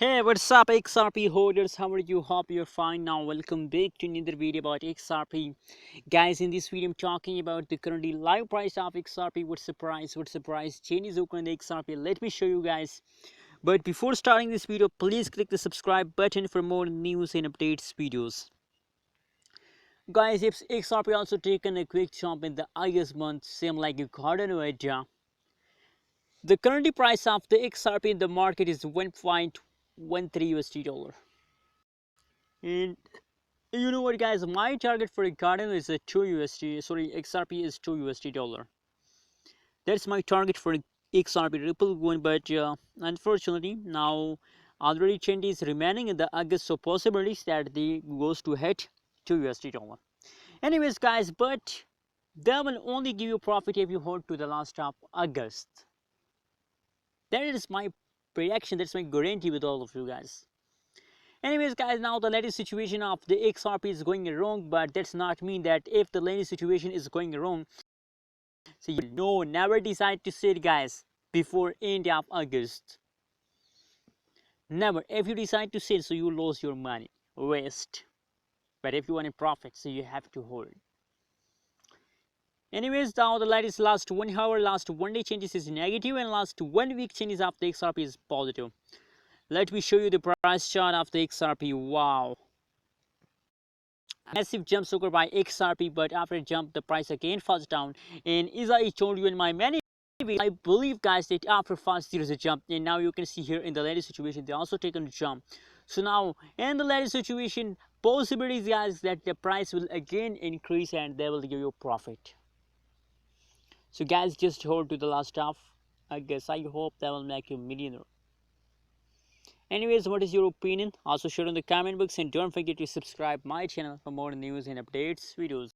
Hey, what's up XRP holders? How are you? Hope you're fine. Now welcome back to another video about XRP. Guys, in this video I'm talking about the currently live price of XRP. What's the price changes occur in the XRP? Let me show you guys. But before starting this video, please click the subscribe button for more news and updates videos. Guys, if XRP also taken a quick jump in the August month, same like a garden idea. The current price of the XRP in the market is 1.13 USD. And you know what, guys, my target for a garden is a 2 USD. Sorry, XRP is 2 USD dollar. That's my target for XRP Ripple one, but unfortunately now already trend is remaining in the August, so possibilities that they goes to hit 2 USD dollar. Anyways, guys, but they will only give you profit if you hold to the last of August. That is my prediction. That's my guarantee with all of you guys. Anyways, guys, now the latest situation of the XRP is going wrong, but that's not mean that if the latest situation is going wrong, so you know, never decide to sit, guys, before end of August. Never. If you decide to sit, so you lose your money, waste. But if you want a profit, so you have to hold. Anyways, now the latest last 1 hour, last 1 day changes is negative, and last 1 week changes of the XRP is positive. Let me show you the price chart of the XRP. Wow. Massive jump occurred by XRP, but after a jump the price again falls down. And as I told you in my many videos, I believe, guys, that after fast there is a jump, and now you can see here in the latest situation they also taken a jump. So now in the latest situation, possibilities, guys, that the price will again increase and they will give you profit. So guys, just hold to the last half. I guess I hope that will make you a millionaire. Anyways, what is your opinion? Also share in the comment box, and don't forget to subscribe my channel for more news and updates videos.